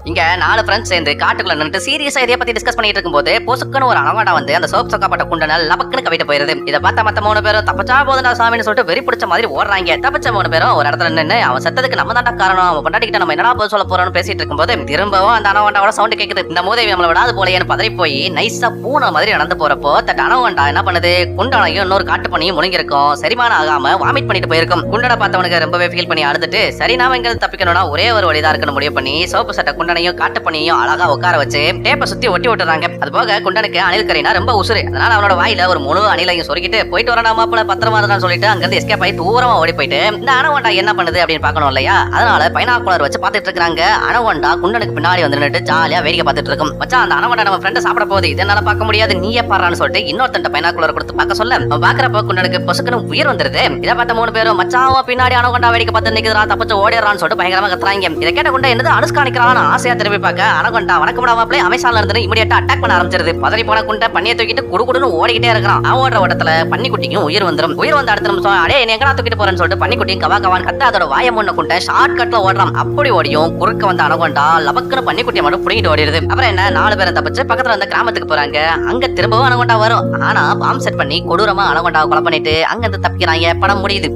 இங்க 4 ஃப்ரெண்ட்ஸ் சேர்ந்து காட்டுக்குள்ள நின்று சீரியஸா இதை பத்தி டிஸ்கஸ் பண்ணிட்டு இருக்கும்போது பொசுக்குன்னு ஒரு அனகோண்டா வந்து அந்த சோப் சொக்கப்பட்ட குண்டனை லபக்குன்னு கவிட்டு போயிருது. இதை பார்த்தா மத்த 3 பேரும் தப்பச்சா போதுடா சாமின்னு சொல்லிட்டு வெறி பிடிச்ச மாதிரி ஓடுறாங்க. தப்பிச்ச 3 பேரும் ஒரு இடத்துல நின்று அவன் செத்ததுக்கு நம்ம தாண்டா காரணம், அவன் பொண்டாட்டிக்கிட்ட நம்ம என்னடா போய் சொல்ல போறோம்னு பேசிட்டு இருக்கும்போது திரும்பவும் அந்த அனகோண்டாவோட சவுண்ட் கேக்குது. இந்த மூதேவி நம்மள விடாது போலையேன்னு பதறி போய் நைஸா பூனை மாதிரி நடந்து போறப்போ தட் அனகோண்டா என்ன பண்ணுது, குண்டனையும் இன்னொரு காட்டு பண்ணியும் முழுங்கிருக்கும். செரிமானம் ஆகாம வாமிட் பண்ணிட்டு போயிருக்கும். குண்டனை பார்த்தவனுக்கு ரொம்பவே ஃபீல் பண்ணி அழுதுட்டு சரி நாம இங்க தப்பிக்கணும்னா ஒரே ஒரு வழிதான் இருக்குன்னு முடிவு பண்ணி சோப்பு சட்டை குண்டனையும் காட்டு பண்ணியும் அழகா உட்கார வச்சு டேப்பை சுத்தி ஒட்டி விட்டுறாங்க. அது போக குண்டனுக்கு அணில் கறினா ரொம்ப உசுறு. அதனால அவனோட வாயில ஒரு முழு அணிலையும் சொருக்கிட்டு போயிட்டு வரடா மாப்பிள பத்திரமா இருக்கான்னு சொல்லிட்டு அங்க இருந்து எஸ்கேப் ஆகி தூரமா ஓடி போயிட்டு இந்த அனகோண்டா என்ன பண்ணுது அப்படின்னு பாக்கணும் இல்லையா, அதனால பைனாக்குலர் வச்சு பாத்துட்டு இருக்காங்க. அனகோண்டா குண்டனுக்கு பின்னாடி வந்து நின்று ஜாலியா வேடிக்கை பார்த்துட்டு இருக்கும். மச்சான் அந்த அனகோண்டா நம்ம ஃப்ரெண்ட் சாப்பிட போகுது, இதனால பார்க்க முடியாது நீயே பாடுறான்னு சொல்லிட்டு இன்னொருத்தன் பைனாக்குலர் கொடுத்து பார்க்க சொல்ல பாக்குறப்ப குண்டனுக்கு பொசுக்குன்னு உயிர் வந்துருது. இதை பார்த்த 3 பேரும் மச்சான் பின்னாடி அனகோண்டா வேடிக்கை பார்த்து நிக்குதுடா தப்பிச்சு ஓடிறான்னு சொல்லிட்டு பயங்கரமா கத்துறாங்க. இதை கேட்ட குண்டா என்னது அனுஷ்கா நிக்கிறான்னு ஆசையா திரும்பி பார்க்க அனகோண்டா வணக்கம் மாப்பிளே அமேசான்ல இருந்து இமிடியேட்டா அட்டாக் பண்ண ஆரம்பிச்சிருது. பதறி போன குண்டை பண்ணியை தூக்கிட்டு குடுகுடுன்னு ஓடிக்கிட்டே இருக்கிறான். அவன் ஓடுற ஓட்டத்துல பன்னிக்குட்டிக்கும் உயிர் வந்துரும். உயிர் வந்த அடுத்த நிமிஷம் அடே என்ன எங்கடா தூக்கிட்டு போறேன்னு சொல்லிட்டு பன்னிக்குட்டியும் கவா கவான் கத்த அதோட வாய முன்ன குண்டை ஷார்ட் கட்ல ஓடுறான். அப்படி ஓடியும் குறுக்க வந்த அனகோண்டா லபக்குன்னு பன்னிக்குட்டியை மட்டும் புடிங்கிட்டு ஓடிடுது. அப்புறம் என்ன 4 பேரை தப்பிச்சு பக்கத்துல இருந்த கிராமத்துக்கு போறாங்க. அங்க திரும்பவும் அனகோண்டா வரும். ஆனா பாம் செட் பண்ணி கொடூரமா அனகோண்டாவை கொலை பண்ணிட்டு அங்க இருந்து தப்பிக்கிறாங்க. படம் முடியுது.